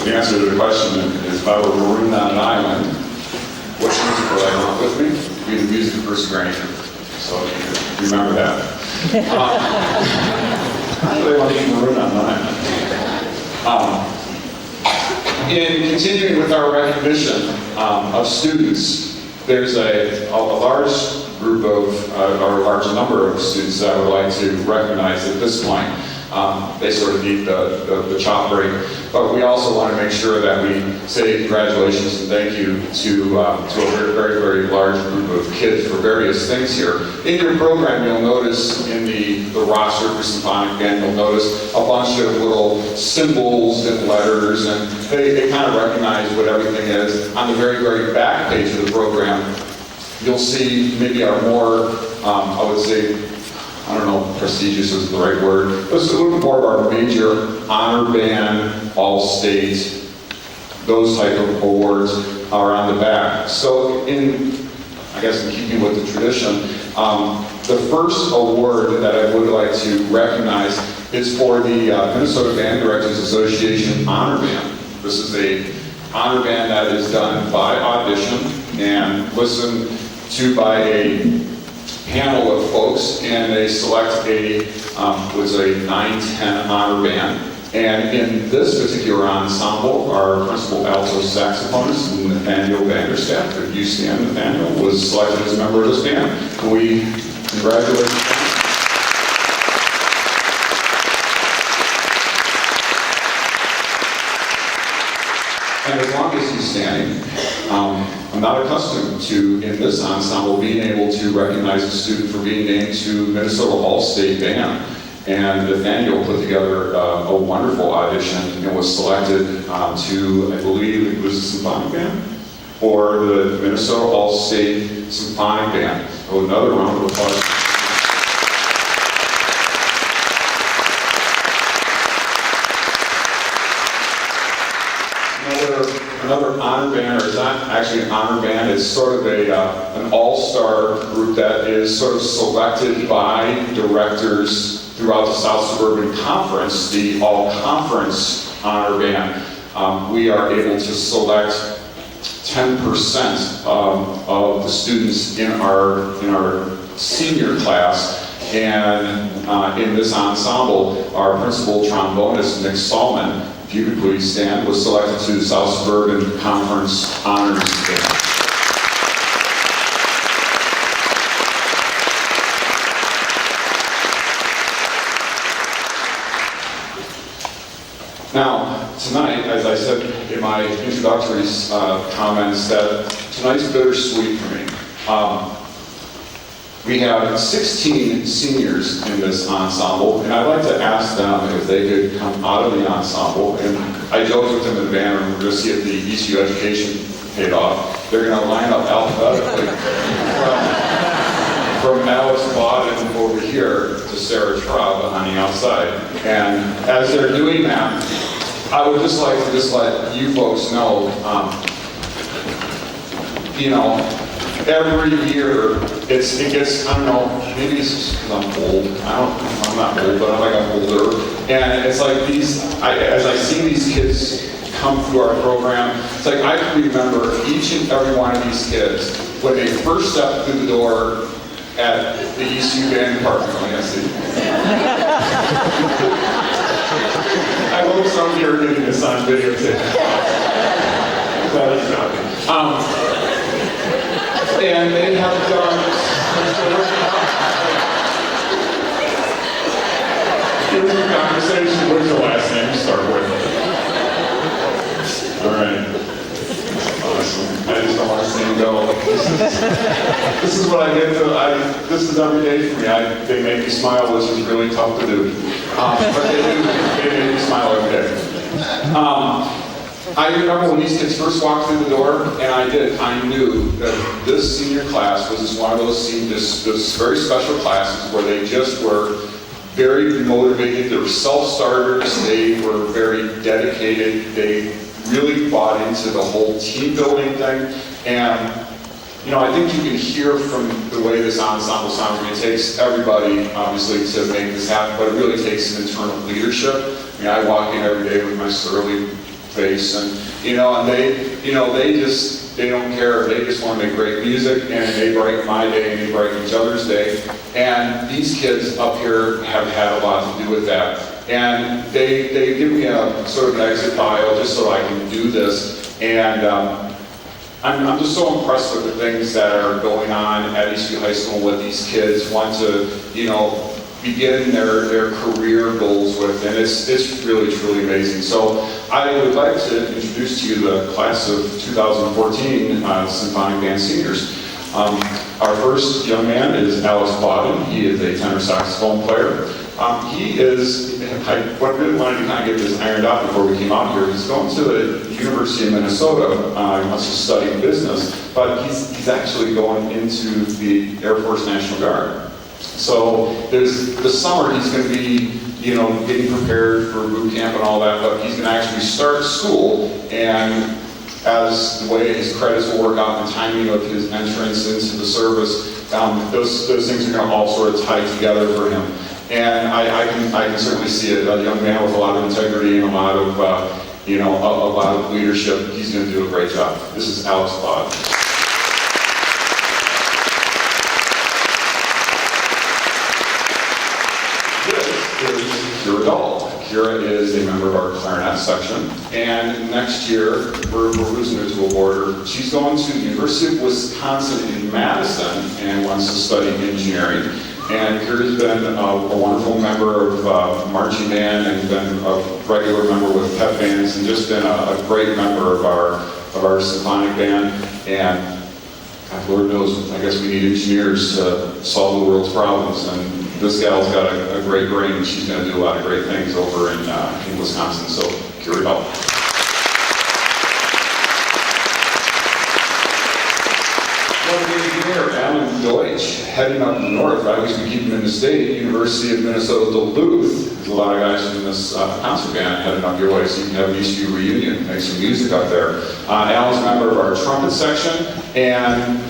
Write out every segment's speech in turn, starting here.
The answer to the question is, if I were marooned on an island, which music would I want with me? It'd be the music of Bruce Granger. So remember that. I really want to be marooned on an island. In continuing with our recognition of students, there's a large group of, or a large number of students that I would like to recognize at this point. They sort of need the chop break, but we also want to make sure that we say congratulations and thank you to a very, very large group of kids for various things here. In your program, you'll notice in the roster for Symphonic Band, you'll notice a bunch of little symbols and letters, and they kind of recognize what everything is. On the very, very back page of the program, you'll see maybe our more, I would say, I don't know, prestigious is the right word, but it's a little bit more of our major honor band, all-state, those type of awards are on the back. So I guess in keeping with the tradition, the first award that I would like to recognize is for the Minnesota Band Directors Association Honor Band. This is a honor band that is done by audition and listened to by a panel of folks, and they select was a 9-10 honor band. And in this particular ensemble, our principal alto saxophonist, Nathaniel Vanderstaff, if you stand, Nathaniel, was selected as a member of this band. We congratulate him. And as long as he's standing, I'm not accustomed to, in this ensemble, being able to recognize a student for being named to Minnesota All-State Band. And Nathaniel put together a wonderful audition and was selected to, I believe it was the Symphonic Band, or the Minnesota All-State Symphonic Band. So another round of applause. Another honor band, or it's not actually an honor band, it's sort of an all-star group that is sort of selected by directors throughout the South Suburban Conference, the all-conference honor band. We are able to select 10% of the students in our senior class, and in this ensemble, our principal trombonist, Nick Salman, if you could please stand, was selected to the South Suburban Conference Honors Band. Now, tonight, as I said in my introductory comments, that tonight's bittersweet for me. We have 16 seniors in this ensemble, and I'd like to ask them if they could come out of the ensemble. And I joked with them in the band, and we're going to see if the Eastview education paid off. They're going to line up alphabetically from Alex Bodden over here to Sarah Traub on the outside. And as they're doing that, I would just like to let you folks know, every year, it gets, I don't know, maybe it's just because I'm old. I'm not old, but I'm older. And it's like as I see these kids come through our program, it's like I can remember each and every one of these kids when they first stepped through the door at the Eastview Band Department. Oh, yes, I hope some of you are getting this on videotape. That is shocking. And they have done here's the conversation. What's your last name to start with? All right. Awesome. I just don't want to see him go. This is what I get to. This is every day for me. They make me smile, which is really tough to do. But they do. They make me smile every day. I remember when these kids first walked through the door, and I knew that this senior class was just one of those this very special classes where they just were very motivated. They were self-starters. They were very dedicated. They really bought into the whole team building thing. And I think you can hear from the way this ensemble sounds. I mean, it takes everybody, obviously, to make this happen, but it really takes an internal leadership. I walk in every day with my surly bass, and they don't care. They just want to make great music, and they brighten my day, and they brighten each other's day. And these kids up here have had a lot to do with that. And they give me a sort of an exit bio just so I can do this. And I'm just so impressed with the things that are going on at Eastview High School, what these kids want to, begin their career goals with, and it's really, truly amazing. So I would like to introduce to you the class of 2014 Symphonic Band seniors. Our first young man is Alex Bawden. He is a tenor saxophone player. I really wanted to kind of get this ironed out before we came out here. He's going to the University of Minnesota. He wants to study business, but he's actually going into the Air Force National Guard. So this summer he's going to be, getting prepared for boot camp and all that, but he's going to actually start school, and as the way his credits will work out and the timing of his entrance into the service, those things are going to all sort of tie together for him. And I can certainly see it. A young man with a lot of integrity and a lot of leadership. He's going to do a great job. This is Alex Bawden. Kira Dahl. Kira is a member of our clarinet section, and next year we're losing her to a boarder. She's going to the University of Wisconsin in Madison and wants to study engineering. And Kira's been a wonderful member of marching band and been a regular member with pep bands and just been a great member of our symphonic band. And God, Lord knows, I guess we need engineers to solve the world's problems. And this gal's got a great brain, and she's going to do a lot of great things over in Wisconsin. So, Kira Dahl. Engineer Alan Deutsch, heading up north. I always keep him in the state. University of Minnesota Duluth. There's a lot of guys from this concert band heading up your way, so you can have an Eastview reunion, make some music up there. Alan's a member of our trumpet section, and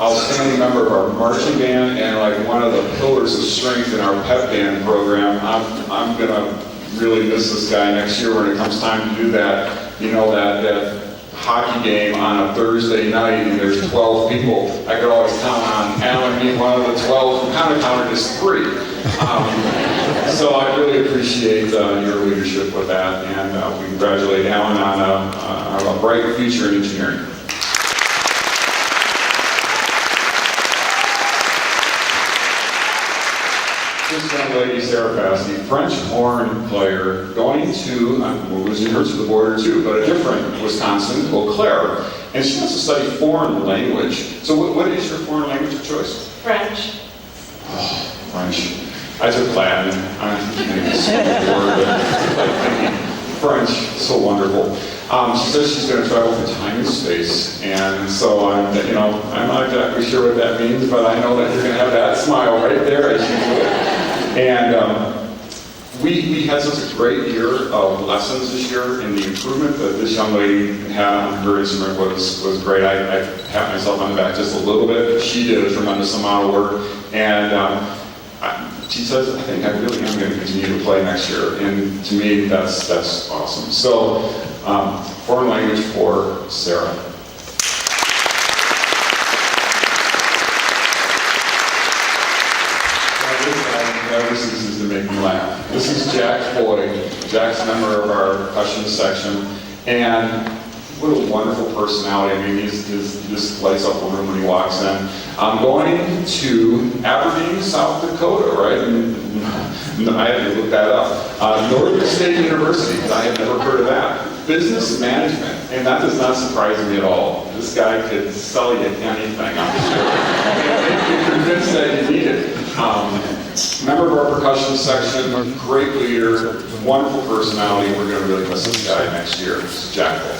outstanding member of our marching band, and like one of the pillars of strength in our pep band program. I'm gonna really miss this guy next year when it comes time to do that. That hockey game on a Thursday night and there's 12 people. I could always count on Alan being one of the 12 who kind of counted as 3. So I really appreciate your leadership with that, and we congratulate Alan on a bright future in engineering. This young lady, Sarah Passy, French horn player, going to, we're losing her to the border too, but a different Wisconsin, Eau Claire, and she wants to study foreign language. So what is your foreign language of choice? French. Oh, French. I took Latin. I'm thinking French, so wonderful. She says she's going to travel through time and space, and so I'm not exactly sure what that means, but I know that you're going to have that smile right there as you do it. And we had such a great year of lessons this year, and the improvement that this young lady had on her instrument was great. I pat myself on the back just a little bit. She did a tremendous amount of work, and she says, I think I really am going to continue to play next year, and to me, that's awesome. So, foreign language for Sarah. This is to make me laugh. This is Jack Boyd. Jack's a member of our percussion section, and what a wonderful personality. I mean, he just lights up the room when he walks in. I'm going to Aberdeen, South Dakota, right? And I had to look that up. Northern State University, I had never heard of that. Business management, and that does not surprise me at all. This guy could sell you anything, I'm sure. You're convinced that you need it. Member of our percussion section, great leader, wonderful personality. We're going to really miss this guy next year. This is Jack Boyd.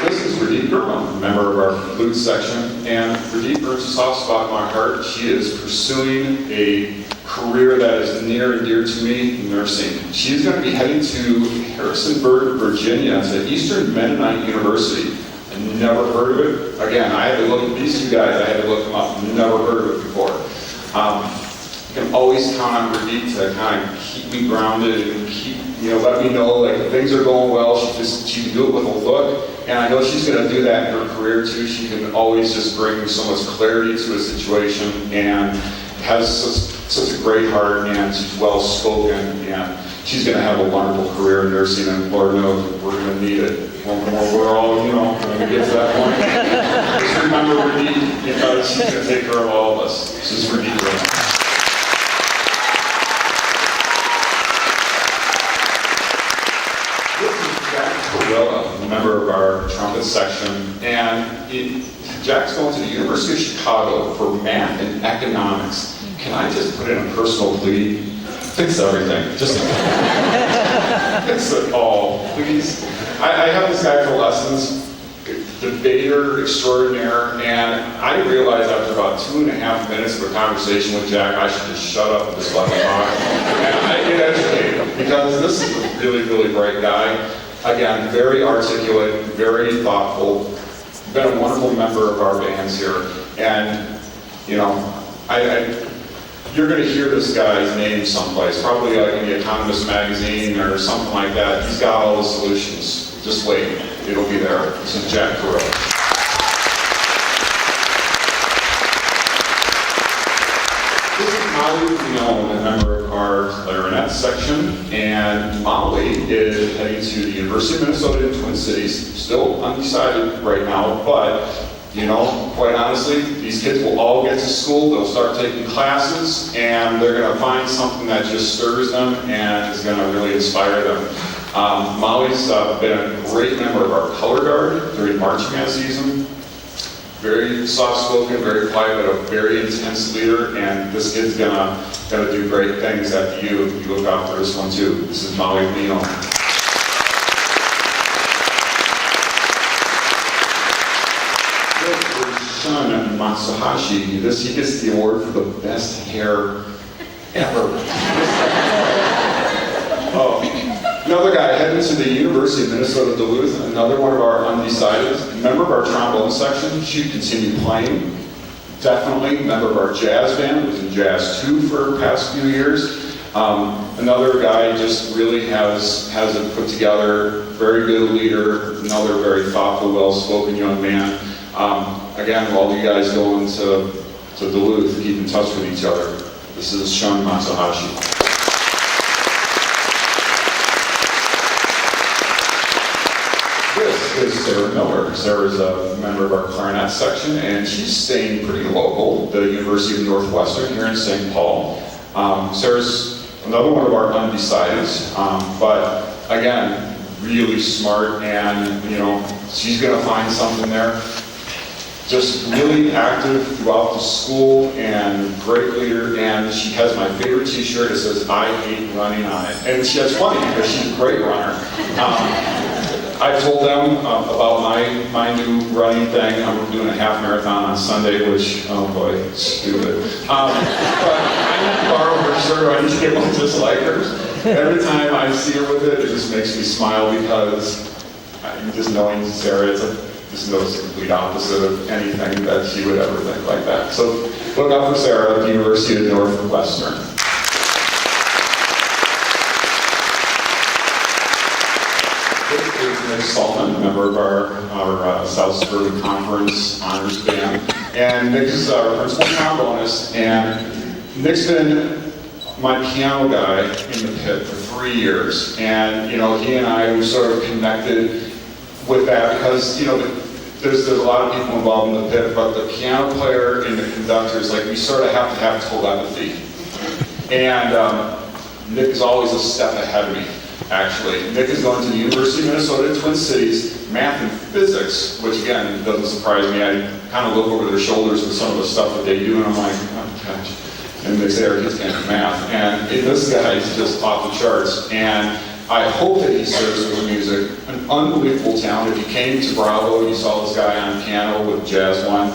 This is Radeep Gurma, member of our flute section, and Radeep earns a soft spot in my heart. She is pursuing a career that is near and dear to me, nursing. She's going to be heading to Harrisonburg, Virginia, to Eastern Mennonite University. I never heard of it. Again, I had to look at these two guys. I had to look them up. Never heard of it before. Got can always count on Repeat to kind of keep me grounded and keep, let me know like things are going well. She can do it with a look, and I know she's going to do that in her career too. She can always just bring so much clarity to a situation, and has such a great heart, and she's well spoken, and she's going to have a wonderful career in nursing, and Lord knows we're going to need it. We're all, when we get to that point. Just remember Repeat, because she's going to take care of all of us. This is Repeat right now. A member of our trumpet section, and Jack's going to the University of Chicago for math and economics. Can I just put in a personal plea? Fix everything. Just fix it all, please. I have this guy for lessons, debater extraordinaire, and I realized after about 2.5 minutes of a conversation with Jack, I should just shut up and just let him talk. And I get educated, because this is a really, really bright guy. Again, very articulate, very thoughtful, been a wonderful member of our bands here. And, you're going to hear this guy's name someplace, probably like in the Economist magazine or something like that. He's got all the solutions. Just wait, it'll be there. This is Jack Carrillo. This is Molly, a member of our clarinet section, and Molly is heading to the University of Minnesota in Twin Cities, still undecided right now, but, quite honestly, these kids will all get to school, they'll start taking classes, and they're going to find something that just stirs them and is going to really inspire them. Molly's been a great member of our color guard during marching band season. Very soft-spoken, very quiet, but a very intense leader, and this kid's gonna do great things after you look out for this one too. This is Molly Leon. Shun Matsuhashi, he gets the award for the best hair ever. Another guy heading to the University of Minnesota Duluth, another one of our undecideds, member of our trombone section, she continued playing. Definitely member of our jazz band, was in jazz too for the past few years. Another guy just really has it put together, very good leader, another very thoughtful, well-spoken young man. Again, while you guys go into Duluth, keep in touch with each other. This is Shun Matsuhashi. This is Sarah Miller. Sarah's a member of our clarinet section, and she's staying pretty local, the University of Northwestern here in St. Paul. Sarah's another one of our undecideds, but again, really smart, and she's going to find something there. Just really active throughout the school, and great leader, and she has my favorite t-shirt. It says, "I hate running" on it. And that's funny, because she's a great runner. I told them about my new running thing. I'm doing a half marathon on Sunday, which, oh boy, stupid. But I need to borrow her shirt, or I need to get one just like hers. Every time I see her with it, it just makes me smile, because just knowing Sarah, just knows the complete opposite of anything that she would ever think like that. So look out for Sarah at the University of Northwestern. Nick Saltman, a member of our South Suburban Conference Honors Band. And Nick is our principal trombonist, and Nick's been my piano guy in the pit for 3 years. And, he and I were sort of connected with that, because, there's a lot of people involved in the pit, but the piano player and the conductors, we sort of have to have telepathy. And Nick is always a step ahead of me. Actually, Nick is going to the University of Minnesota Twin Cities, math and physics, which again, doesn't surprise me. I kind of look over their shoulders with some of the stuff that they do, and I'm like, oh gosh. And they say our kids can't do math. And this guy is just off the charts. And I hope that he serves with music. An unbelievable talent. If you came to Bravo, you saw this guy on piano with Jazz One.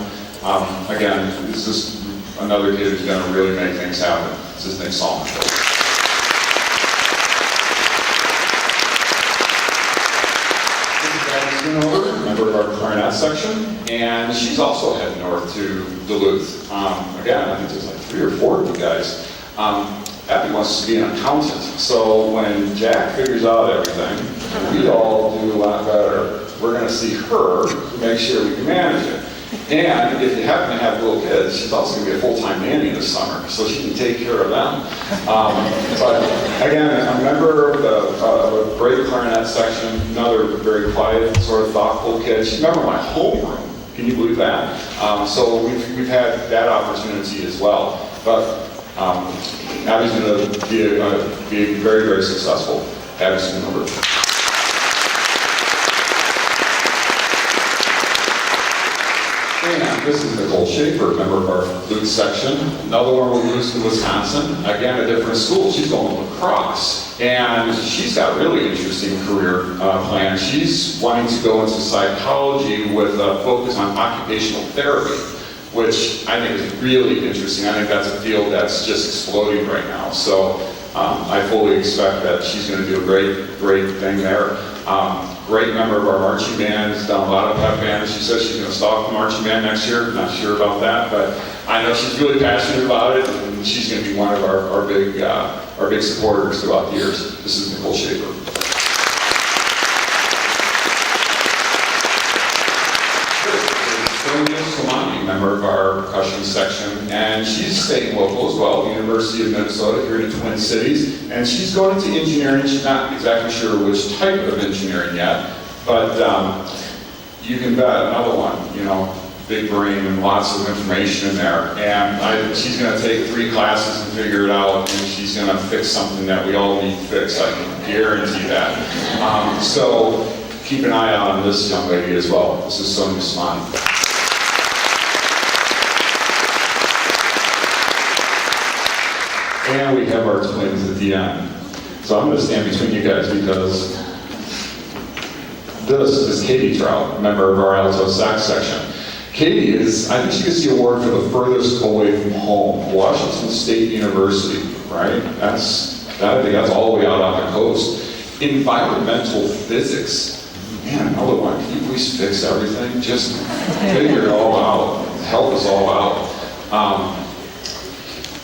Again, this is another kid who's going to really make things happen. This is Nick Saltman. Member of our clarinet section, and she's also heading north to Duluth. Again, I think there's 3 or 4 of you guys. Abby wants to be an accountant. So when Jack figures out everything, we all do a lot better. We're going to see her to make sure we can manage it. And if you happen to have little kids, she's also going to be a full-time nanny this summer, so she can take care of them. But again, a member of a great clarinet section, another very quiet, sort of thoughtful kid. She's a member of my homeroom. Can you believe that? So we've had that opportunity as well. But Abby's going to be very, very successful. Abby's a member. And this is Nicole Schaefer, member of our flute section. Another one we're losing to Wisconsin. Again, a different school. She's going to lacrosse. And she's got a really interesting career plan. She's wanting to go into psychology with a focus on occupational therapy, which I think is really interesting. I think that's a field that's just exploding right now. So I fully expect that she's going to do a great thing there. Great member of our marching band, has done a lot of pep band. She says she's going to stop the marching band next year. Not sure about that, but I know she's really passionate about it, and she's going to be one of our big supporters throughout the years. This is Nicole Schaefer. Member of our percussion section, and she's state and local as well, University of Minnesota here in the Twin Cities, and she's going into engineering. She's not exactly sure which type of engineering yet, but you can bet another one, you know, big brain and lots of information in there, and she's going to take 3 classes and figure it out, and she's going to fix something that we all need fixed. I can guarantee that. So keep an eye out on this young lady as well. This is Sonia Symphonic. And we have our twins at the end. So I'm going to stand between you guys because this is Katie Trout, member of our alto sax section. Katie is, I think she gets the award for the furthest away from home, Washington State University, right? I think that's all the way out on the coast. Environmental physics. Man, another one. Can you please fix everything? Just figure it all out. Help us all out.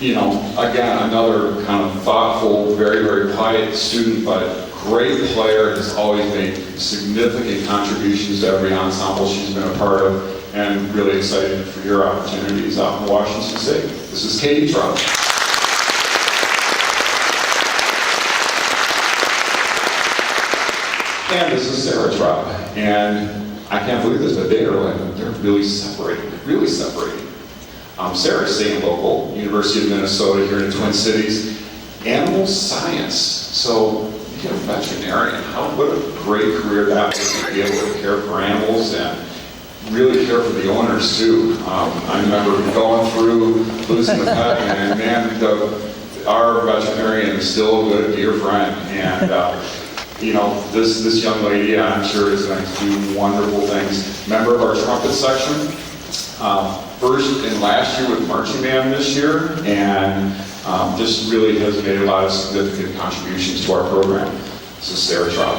You know, again, another kind of thoughtful, very, very quiet student, but great player, has always made significant contributions to every ensemble she's been a part of, and really excited for your opportunities out in Washington State. This is Katie Trout. And this is Sarah Trout. And I can't believe this, but they're really separated. Sarah's state and local, University of Minnesota here in the Twin Cities. Animal science. So you're a veterinarian. What a great career that would be, able to care for animals and really care for the owners too. I remember going through losing the pet, and man, our veterinarian is still a good dear friend. And you know, this young lady, I'm sure, is going to do wonderful things. Member of our trumpet section. First and last year with marching band this year, and just really has made a lot of significant contributions to our program. This is Sarah Trout.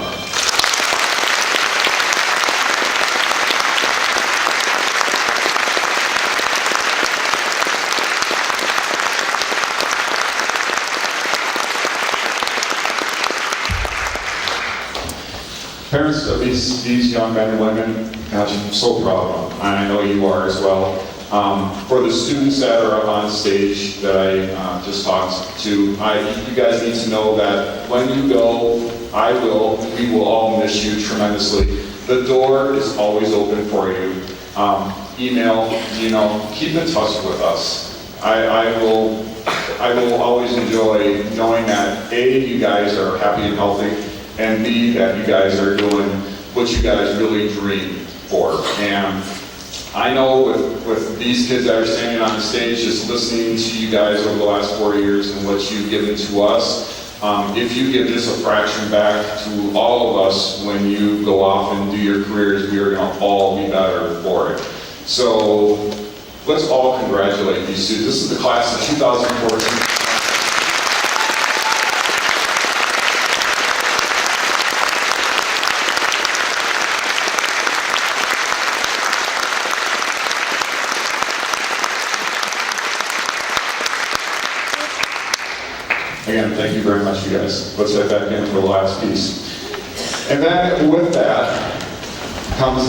Parents of these young men and women, gosh, I'm so proud of them, and I know you are as well. For the students that are up on stage that I just talked to, you guys need to know that when you go, we will all miss you tremendously. The door is always open for you. Email, keep in touch with us. I will always enjoy knowing that A, you guys are happy and healthy, and B, that you guys are doing what you guys really dream for. And I know with these kids that are standing on the stage, just listening to you guys over the last 4 years and what you've given to us, if you give just a fraction back to all of us when you go off and do your careers, we are going to all be better for it. So let's all congratulate these students. This is the class of 2014. Again, thank you very much, you guys. Let's head back in for the last piece. And then with that comes